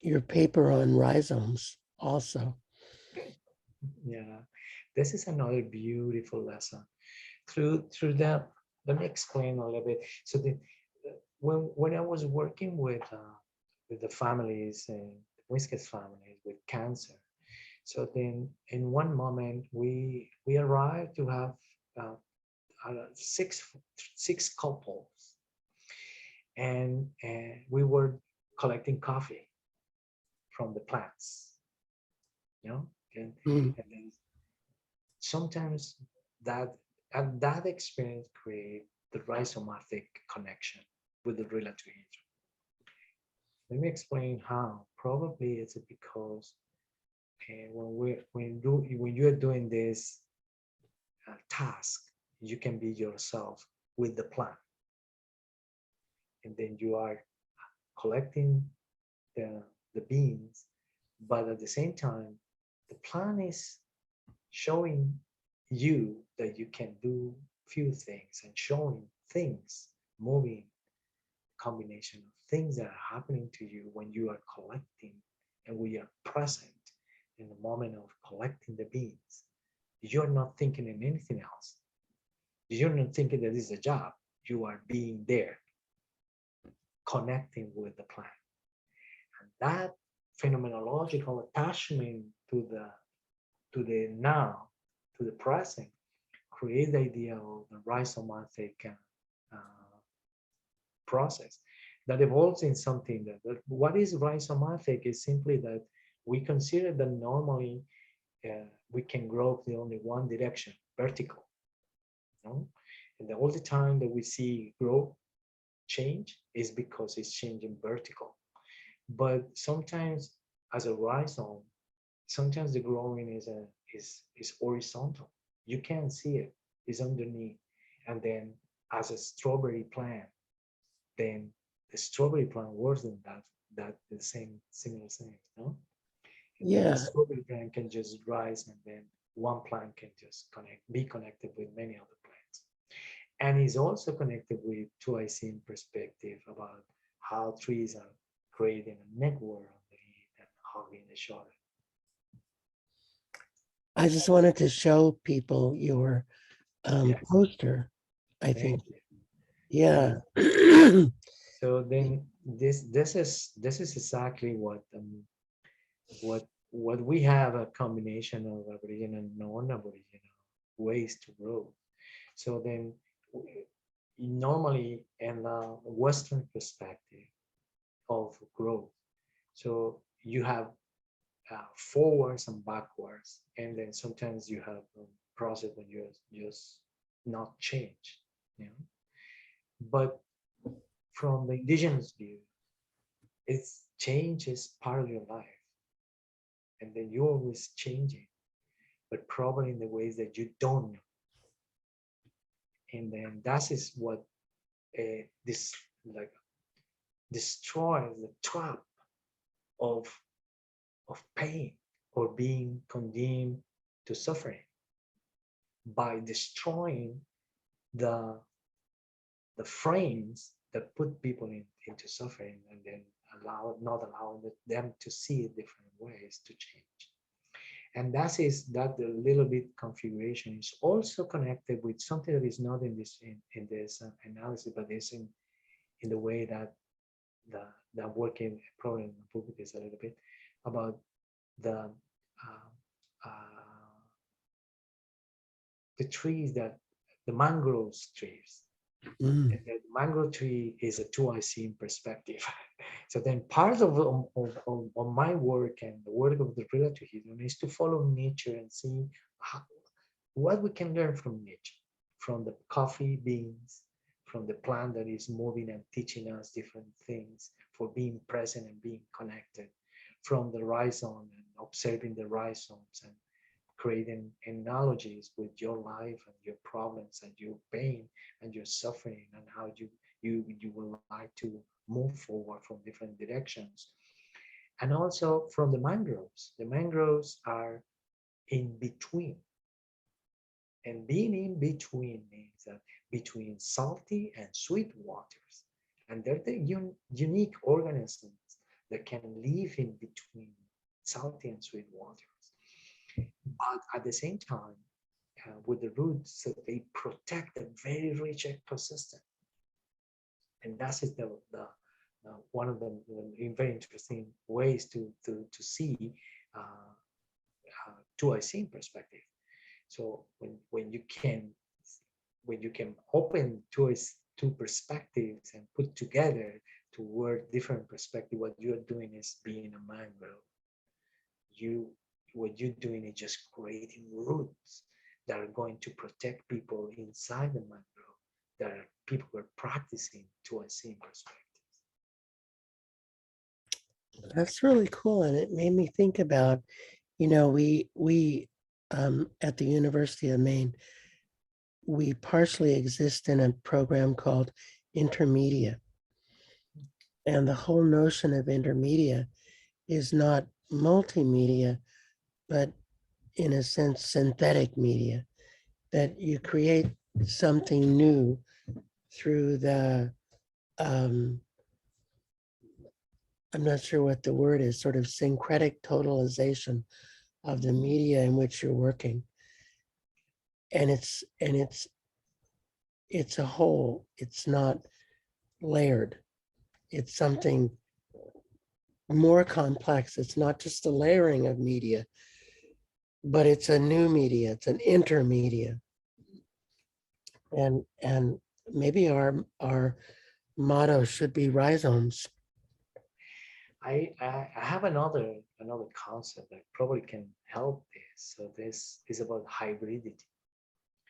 your paper on rhizomes also. Yeah. This is another beautiful lesson. Through that, let me explain a little bit. So when I was working with the families and Whiskers families with cancer, so then in one moment we arrived to have uh, six couples, and we were collecting coffee from the plants, you know, Mm. and then sometimes that and that experience create the rhizomatic connection with the relatuhedron. Let me explain how. Probably it's because when you are doing this task, you can be yourself with the plant, and then you are collecting the beans, but at the same time, the plant is showing you that you can do few things and showing things moving, combination of things that are happening to you when you are collecting, and we are present in the moment of collecting the beans. You're not thinking in anything else. You're not thinking that this is a job. You are being there, connecting with the plant. And that phenomenological attachment to the now, to the present, create the idea of the rhizomatic process that evolves in something that what is rhizomatic is simply that we consider that normally we can grow in only one direction, vertical, you know? And the only time that we see growth change is because it's changing vertical. But sometimes as a rhizome, sometimes the growing is horizontal. You can't see it, it's underneath. And then as a strawberry plant, then the strawberry plant works than that the same similar thing, no? And then the Yeah, strawberry plant can just rise, and then one plant can just be connected with many other plants. And is also connected with two-I-seen perspective about how trees are creating a network underneath and hugging each other. I just wanted to show people your Yes, poster, I think. thank you. Yeah. Yes. So then this is exactly what we have, a combination of Aboriginal and non-Aboriginal ways to grow. So then normally in the Western perspective of growth, so you have forwards and backwards, and then sometimes you have a process when you just not change, you know. But from the indigenous view, it's change is part of your life, and then you're always changing, but probably in the ways that you don't know. And then that is what this like destroys the trap of pain or being condemned to suffering by destroying the frames that put people into suffering, and then not allowing them to see different ways to change. And that the little bit configuration is also connected with something that is not in this analysis, but is in the way that the working probably in the book is a little bit about the uh, uh, the trees that the mangrove trees. Mm. And the mangrove tree is a two-I-seen perspective. So then part of my work and the work of the relatuhedron is to follow nature and see how, what we can learn from nature, from the coffee beans, from the plant that is moving and teaching us different things for being present and being connected, from the rhizome and observing the rhizomes and creating analogies with your life and your problems and your pain and your suffering, and how you would like to move forward from different directions. And also from the mangroves. The mangroves are in between, and being in between means that between salty and sweet waters, and they're the unique organisms that can live in between salty and sweet waters. but at the same time, with the roots, so they protect a very rich ecosystem. And that's one of the very interesting ways to see uh, to a scene perspective. So when you can open two perspectives and put together to work different perspective, what you're doing is being a mangrove. You what you're doing is just creating roots that are going to protect people inside the mangrove, that are, people are practicing to a same perspective. That's really cool. And it made me think about, we at the University of Maine, we partially exist in a program called Intermedia. And the whole notion of intermedia is not multimedia, but in a sense, synthetic media, that you create something new through the, I'm not sure what the word is, sort of syncretic totalization of the media in which you're working. And it's a whole, it's not layered. It's something more complex. It's not just a layering of media, but it's a new media, it's an intermedia. And maybe our motto should be rhizomes. I have another concept that probably can help this. So this is about hybridity.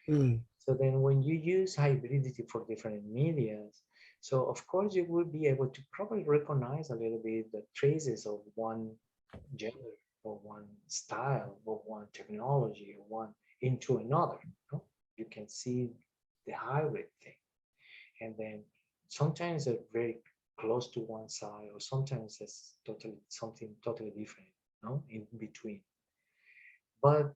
Mm. So then when you use hybridity for different medias, so of course you will be able to probably recognize a little bit the traces of one gender or one style or one technology or one into another. No? You can see the hybrid thing. And then sometimes they're very close to one side, or sometimes it's totally something totally different, no, in between. But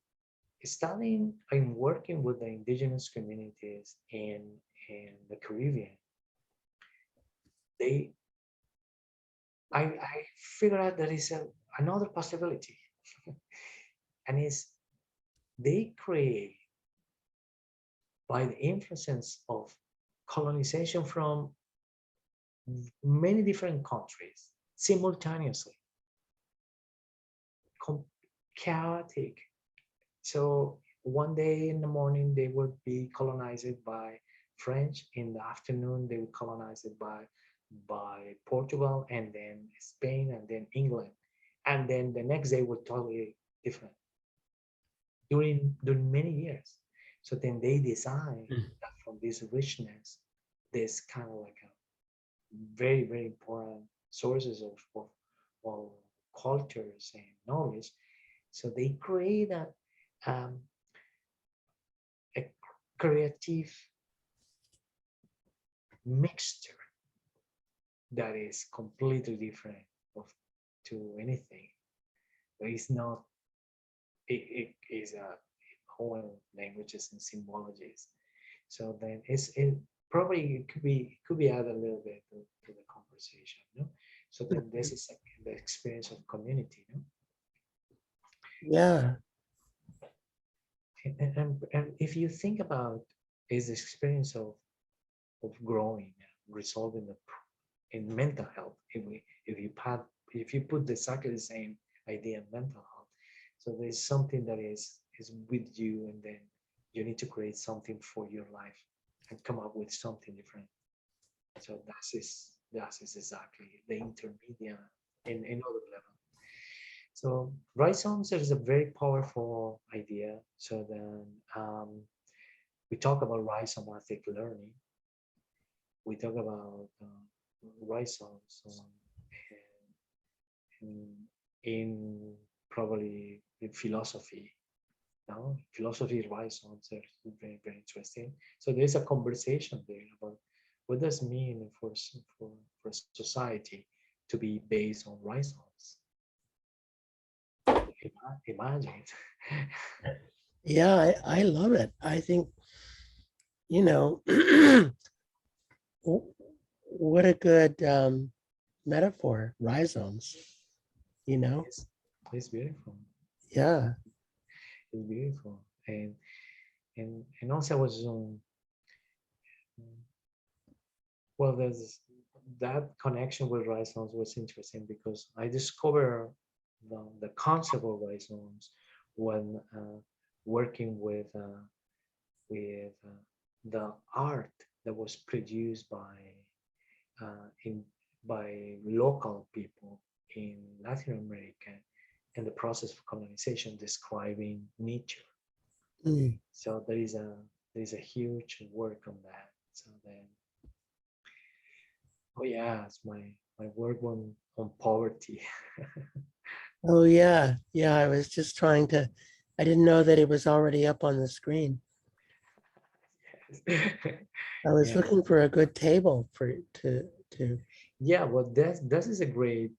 studying and working with the indigenous communities in the Caribbean, they I figure out there is another possibility, and is they create by the influence of colonization from many different countries simultaneously, chaotic. So one day in the morning they would be colonized by French. In the afternoon they would colonize it by Portugal, and then Spain, and then England, and then the next day were totally different during many years. So then they design that from this richness, this kind of like a very very important sources of cultures and knowledge. So they create um, a creative mixture that is completely different of to anything. But it's not. It is a whole languages and symbologies. So then it probably it could be added a little bit to the conversation, no? So then this is like the experience of community, no? Yeah. And if you think about is the experience of growing, resolving the in mental health, if you put exactly the same idea in mental health, so there's something that is with you, and then you need to create something for your life and come up with something different. So that is exactly the intermediate in other level. So rhizomes is a very powerful idea. So then we talk about rhizomatic learning. We talk about rhizomes in probably in philosophy. No, philosophy rhizomes are very very interesting. So there's a conversation there about what does it mean for society to be based on rhizomes. Imagine. Yeah, I love it. I think, you know, what a good metaphor, rhizomes, you know? it's, it's beautiful. Yeah. it's beautiful. And also I was well, there's that connection with rhizomes was interesting because I discovered the concept of rhizomes when working with the art that was produced in by local people in Latin America and the process of colonization describing nature. Mm. So there is a huge work on that. So then, oh yeah, it's my work on poverty. Oh, yeah. Yeah, I was just trying to, I didn't know that it was already up on the screen. I was Yeah, looking for a good table for to, yeah. Well, that is a great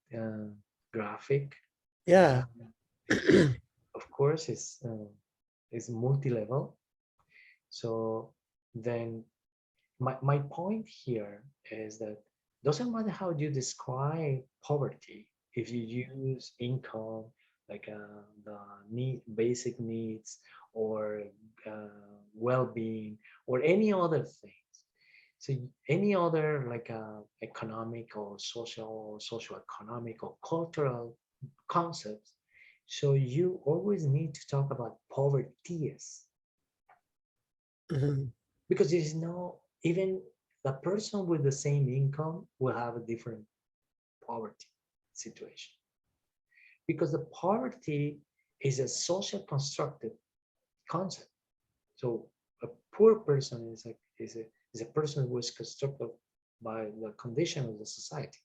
graphic. yeah. Um, of course, it's multi-level. So then my point here is that doesn't matter how you describe poverty, if you use income like the basic needs or well-being or any other things. So any other like economic or social economic or cultural concepts. So you always need to talk about poverty Mhm. because there's no even the person with the same income will have a different poverty situation because the poverty is a social constructed concept. So a poor person is a person who is constructed by the condition of the society.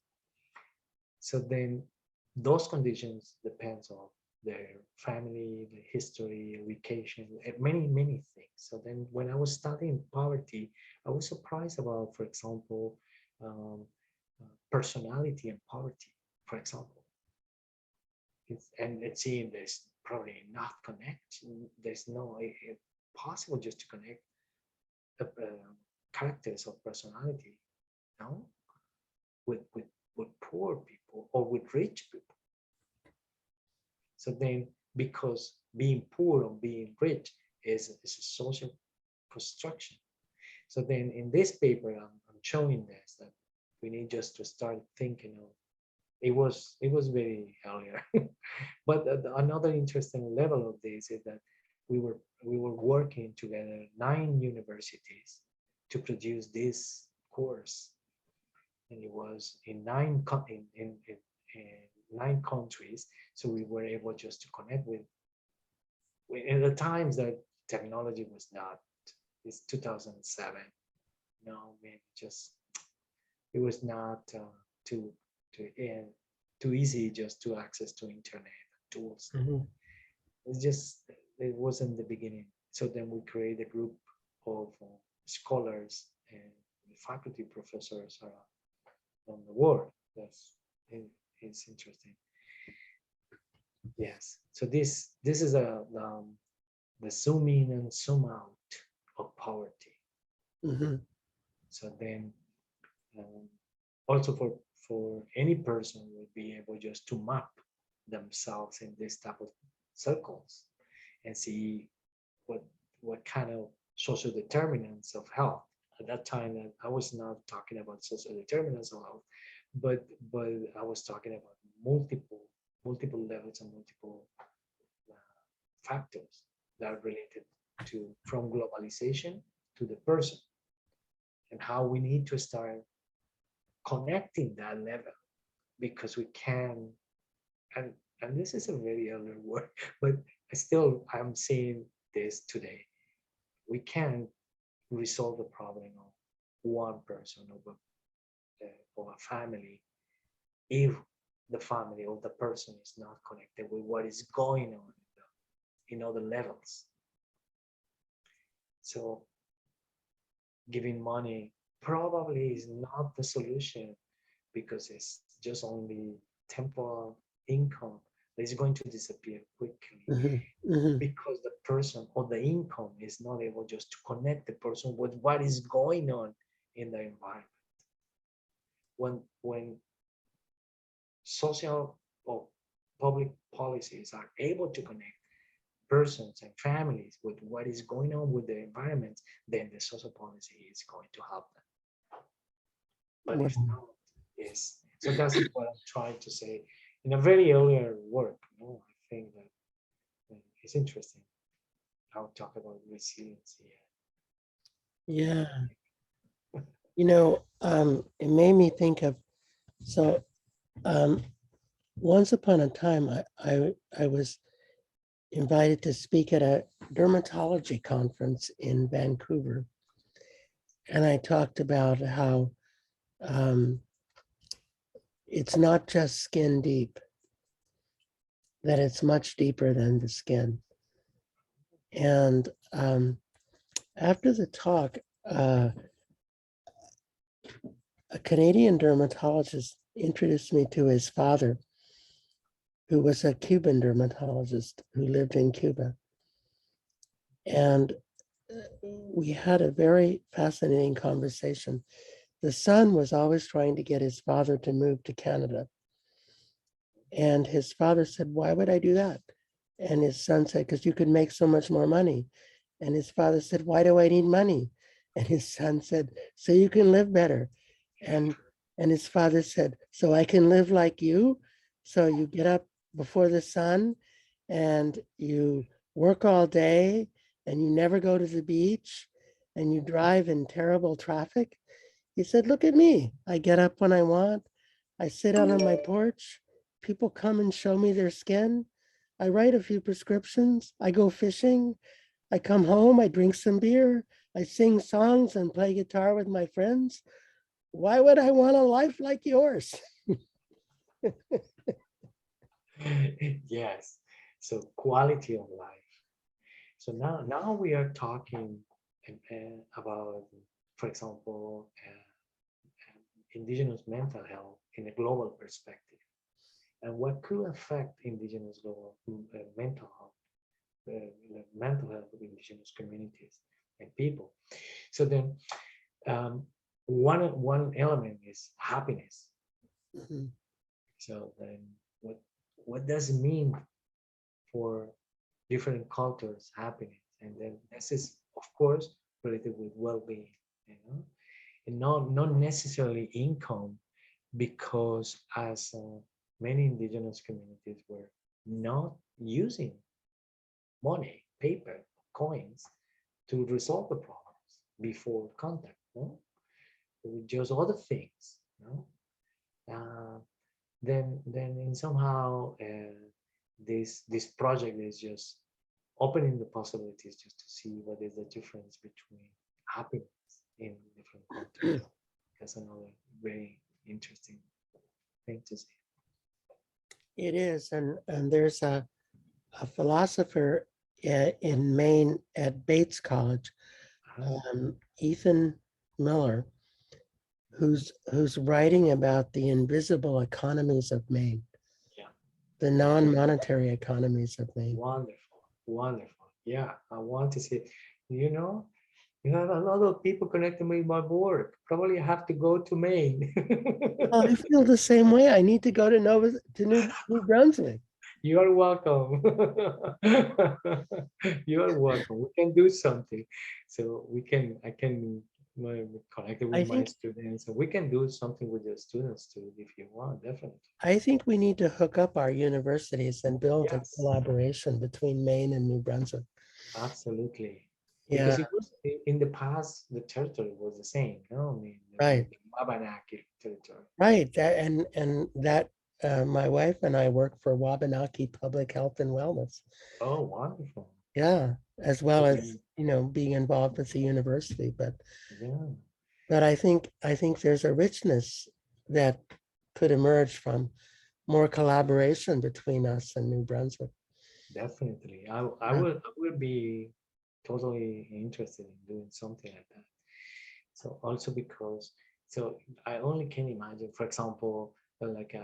So then those conditions depends on their family, the history, education, many things. So then when I was studying poverty, I was surprised about, for example, um, personality and poverty, for example. And it seems there's probably not connect. There's no possible just to connect the characters of personality, no, with with poor people or with rich people. So then, because being poor or being rich is a social construction. So then, in this paper, I'm showing this that we need just to start thinking of. It was very earlier, but another interesting level of this is that we were working together 9 universities to produce this course, and it was in in 9 countries. So we were able just to connect with in the times that technology was not. It's 2007. No, maybe just it was not too too uh, too easy just to access to internet tools. Mhm. It's just it wasn't the beginning. So then we create a group of scholars and faculty professors around the world. That's it's interesting. Yes. So this is the zoom in and zoom out of poverty. Mhm. So then um, also for any person would be able just to map themselves in this type of circles and see what what kind of social determinants of health. At that time, I was not talking about social determinants of health, but I was talking about multiple levels and multiple factors that are related to from globalization to the person and how we need to start connecting that level because we can and and this is a very elder word but I'm seeing this today. We can resolve the problem of one person of a family if the family or the person is not connected with what is going on in other levels. So giving money probably is not the solution because it's just only temporal income that is going to disappear quickly Mhm. Mhm. because the person or the income is not able just to connect the person with what is going on in the environment. When social or public policies are able to connect persons and families with what is going on with the environment, then the social policy is going to help them. But Well, if not, yes. So that's what I'm trying to say in a very earlier work. I think that it's interesting how we talk about resiliency. yeah, it made me think of, so um, once upon a time, I was invited to speak at a dermatology conference in Vancouver. And I talked about how it's not just skin deep, that it's much deeper than the skin. And after the talk, a Canadian dermatologist introduced me to his father, who was a Cuban dermatologist who lived in Cuba. And we had a very fascinating conversation. The son was always trying to get his father to move to Canada. And his father said, "Why would I do that?" And his son said, "Because you could make so much more money." And his father said, "Why do I need money?" And his son said, "So you can live better." And his father said, "So I can live like you?" So you get up before the sun and you work all day and you never go to the beach and you drive in terrible traffic. He said, "Look at me. I get up when I want. I sit out on my porch. People come and show me their skin. I write a few prescriptions. I go fishing. I come home. I drink some beer. I sing songs and play guitar with my friends. Why would I want a life like yours?" Yes. So quality of life. So now we are talking about, for example, indigenous mental health in a global perspective, and what could affect indigenous global mental health of indigenous communities and people. So then, one element is happiness. Mhm. So then, what does it mean for different cultures happiness? And then this is, of course, related with well-being, and not necessarily income, because as many indigenous communities were not using money, paper, coins to resolve the problems before contact. No? It was just other things. No? Uh, then in somehow this project is just opening the possibilities just to see what is the difference between happiness in different cultures. That's another very interesting thing to see. It is. And there's a philosopher in Maine at Bates College, Ethan Miller, who's writing about the invisible economies of Maine, Yeah, the non-monetary economies of Maine. wonderful, wonderful. Yeah, I want to see. You know, you have a lot of people connected with my work. Probably have to go to Maine. Oh, I feel the same way. I need to go to New Brunswick. You are welcome. You are welcome. We can do something. So I can connect it with I my think students. And we can do something with your students too, if you want, definitely. I think we need to hook up our universities and build a Yes, collaboration between Maine and New Brunswick. absolutely. Yeah, Because it was in the past, the territory was the same. No, I mean, right, the Wabanaki territory. right. That my wife and I work for Wabanaki Public Health and Wellness. Oh, wonderful. Yeah, as well as Okay. being involved with the university. Yeah, But I think there's a richness that could emerge from more collaboration between us and New Brunswick. definitely. Yeah. I would be totally interested in doing something like that. So also because, so I only can imagine, for example, like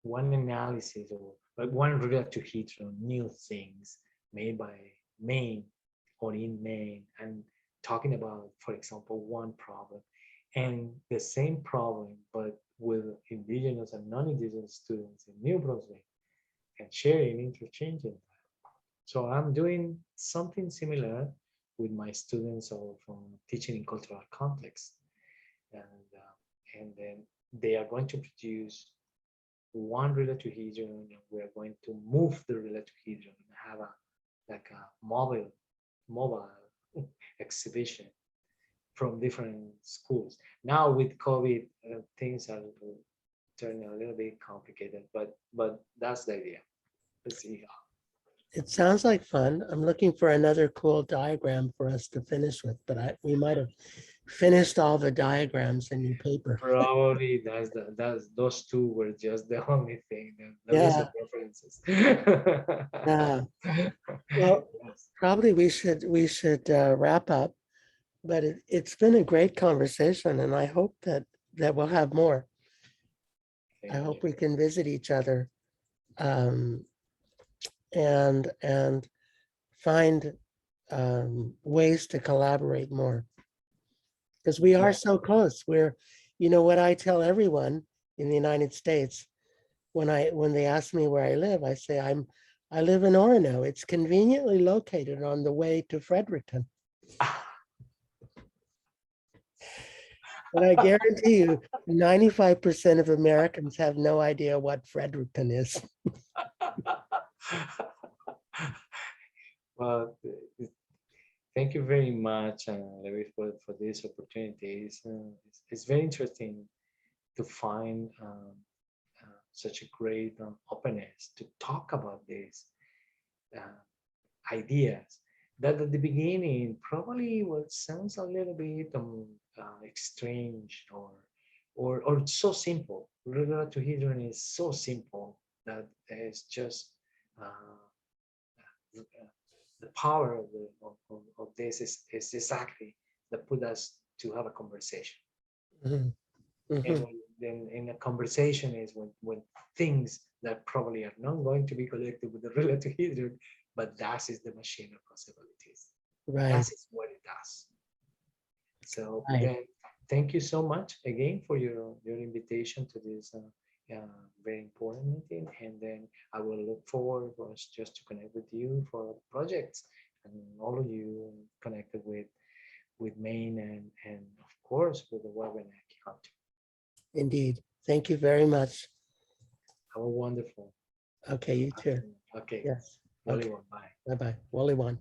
one analysis or like one relatuhedron, new things made by Maine or in Maine, and talking about, for example, one problem and the same problem, but with indigenous and non-indigenous students in New Brunswick and sharing, interchanging. So I'm doing something similar with my students of teaching in cultural context, and then they are going to produce one relatuhedron, and we are going to move the relatuhedron and have a like a mobile exhibition from different schools. Now with COVID, things are turning a little bit complicated, but that's the idea. Let's see. It sounds like fun. I'm looking for another cool diagram for us to finish with, but we might have finished all the diagrams in your paper. Probably that's those two were just the only thing. The rest Yeah, of references. yeah. Well, Yes. probably we should wrap up, but it's been a great conversation, and I hope that we'll have more. I Thank you. hope we can visit each other, um, and find ways to collaborate more, because we are so close. You know what I tell everyone in the United States when they ask me where I live, I say I live in Orono. It's conveniently located on the way to Fredericton. But I guarantee you, 95% of Americans have no idea what Fredericton is. Well, thank you very much, Larry, for this opportunity. It's very interesting to find such a great openness to talk about these uh, ideas that at the beginning probably what sounds a little bit strange or so simple. Relatohedron is so simple that it's just uh, the power of this is exactly that put us to have a conversation. Mhm, And mhm. then in a conversation is when things that probably are not going to be collected with the relative, but that is the machine of possibilities. That Right, is what it does. So right. then, thank you so much again for your invitation to this very important meeting. And then I will look forward for us just to connect with you for projects and all of you connected with Maine and of course with the Wabanaki Hunter. Indeed. Thank you very much. Have a wonderful Okay, you too. afternoon. Okay, Yes. Wally, Okay. bye. Bye-bye. Wally one.